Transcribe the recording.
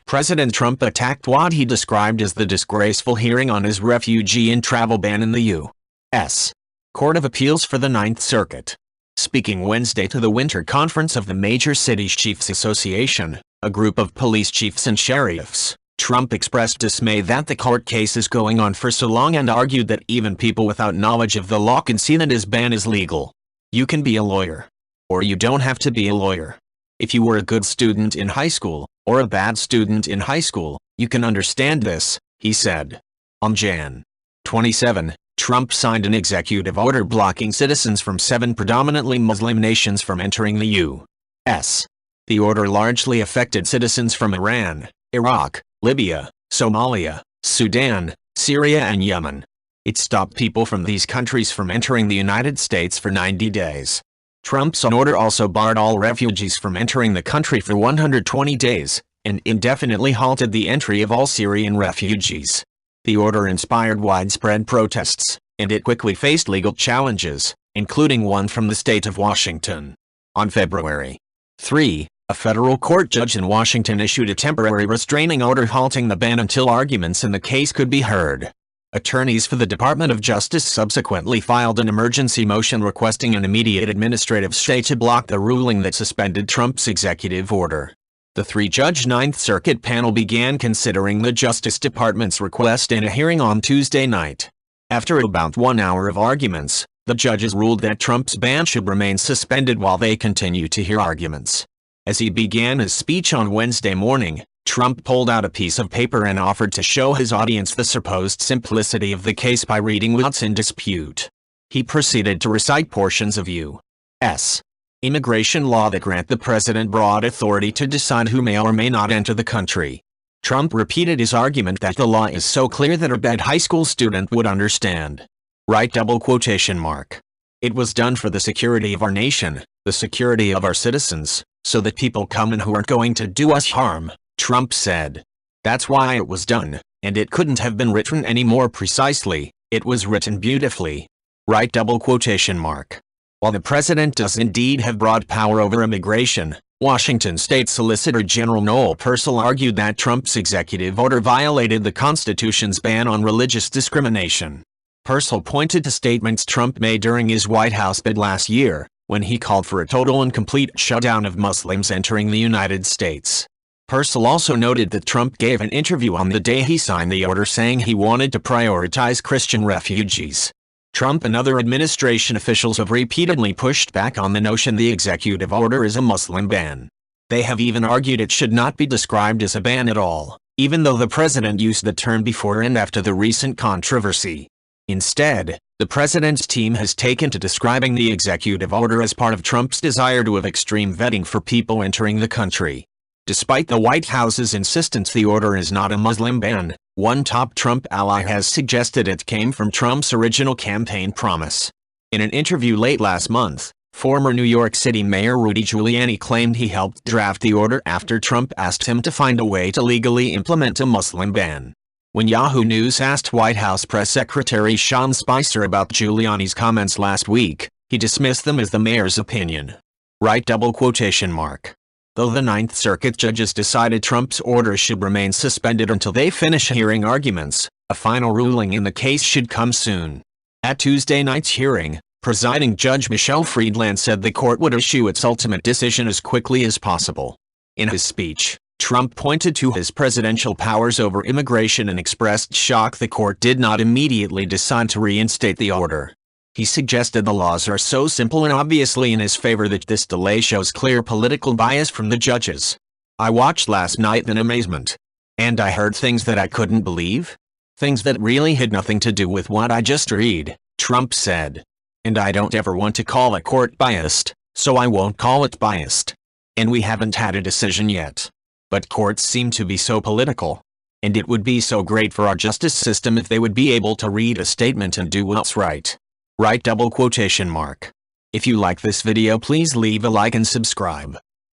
President Trump attacked what he described as the disgraceful hearing on his refugee and travel ban in the U.S. Court of Appeals for the Ninth Circuit. Speaking Wednesday to the Winter Conference of the Major Cities Chiefs Association, a group of police chiefs and sheriffs, Trump expressed dismay that the court case is going on for so long and argued that even people without knowledge of the law can see that his ban is legal. You can be a lawyer. Or you don't have to be a lawyer. If you were a good student in high school, or a bad student in high school, you can understand this, he said. On Jan. 27, Trump signed an executive order blocking citizens from 7 predominantly Muslim nations from entering the U.S. The order largely affected citizens from Iran, Iraq, Libya, Somalia, Sudan, Syria and Yemen. It stopped people from these countries from entering the United States for 90 days. Trump's order also barred all refugees from entering the country for 120 days, and indefinitely halted the entry of all Syrian refugees. The order inspired widespread protests, and it quickly faced legal challenges, including one from the state of Washington. On February 3, a federal court judge in Washington issued a temporary restraining order halting the ban until arguments in the case could be heard. Attorneys for the Department of Justice subsequently filed an emergency motion requesting an immediate administrative stay to block the ruling that suspended Trump's executive order. The 3-judge Ninth Circuit panel began considering the Justice Department's request in a hearing on Tuesday night. After about 1 hour of arguments, the judges ruled that Trump's ban should remain suspended while they continue to hear arguments. As he began his speech on Wednesday morning, Trump pulled out a piece of paper and offered to show his audience the supposed simplicity of the case by reading what's in dispute. He proceeded to recite portions of U.S. immigration law that grant the president broad authority to decide who may or may not enter the country. Trump repeated his argument that the law is so clear that a bad high school student would understand. Right double quotation mark. It was done for the security of our nation, the security of our citizens, so that people come in who aren't going to do us harm, Trump said. That's why it was done, and it couldn't have been written any more precisely. It was written beautifully. Right double quotation mark. While the president does indeed have broad power over immigration, Washington State Solicitor General Noel Purcell argued that Trump's executive order violated the Constitution's ban on religious discrimination. Purcell pointed to statements Trump made during his White House bid last year, when he called for a total and complete shutdown of Muslims entering the United States. Purcell also noted that Trump gave an interview on the day he signed the order saying he wanted to prioritize Christian refugees. Trump and other administration officials have repeatedly pushed back on the notion the executive order is a Muslim ban. They have even argued it should not be described as a ban at all, even though the president used the term before and after the recent controversy. Instead, the president's team has taken to describing the executive order as part of Trump's desire to have extreme vetting for people entering the country. Despite the White House's insistence the order is not a Muslim ban, one top Trump ally has suggested it came from Trump's original campaign promise. In an interview late last month, former New York City Mayor Rudy Giuliani claimed he helped draft the order after Trump asked him to find a way to legally implement a Muslim ban. When Yahoo News asked White House Press Secretary Sean Spicer about Giuliani's comments last week, he dismissed them as the mayor's opinion. Right double quotation mark. Though the Ninth Circuit judges decided Trump's order should remain suspended until they finish hearing arguments, a final ruling in the case should come soon. At Tuesday night's hearing, presiding Judge Michelle Friedland said the court would issue its ultimate decision as quickly as possible. In his speech, Trump pointed to his presidential powers over immigration and expressed shock the court did not immediately decide to reinstate the order. He suggested the laws are so simple and obviously in his favor that this delay shows clear political bias from the judges. I watched last night in amazement. And I heard things that I couldn't believe. Things that really had nothing to do with what I just read, Trump said. And I don't ever want to call a court biased, so I won't call it biased. And we haven't had a decision yet. But courts seem to be so political. And it would be so great for our justice system if they would be able to read a statement and do what's right. Right double quotation mark. If you like this video, please leave a like and subscribe.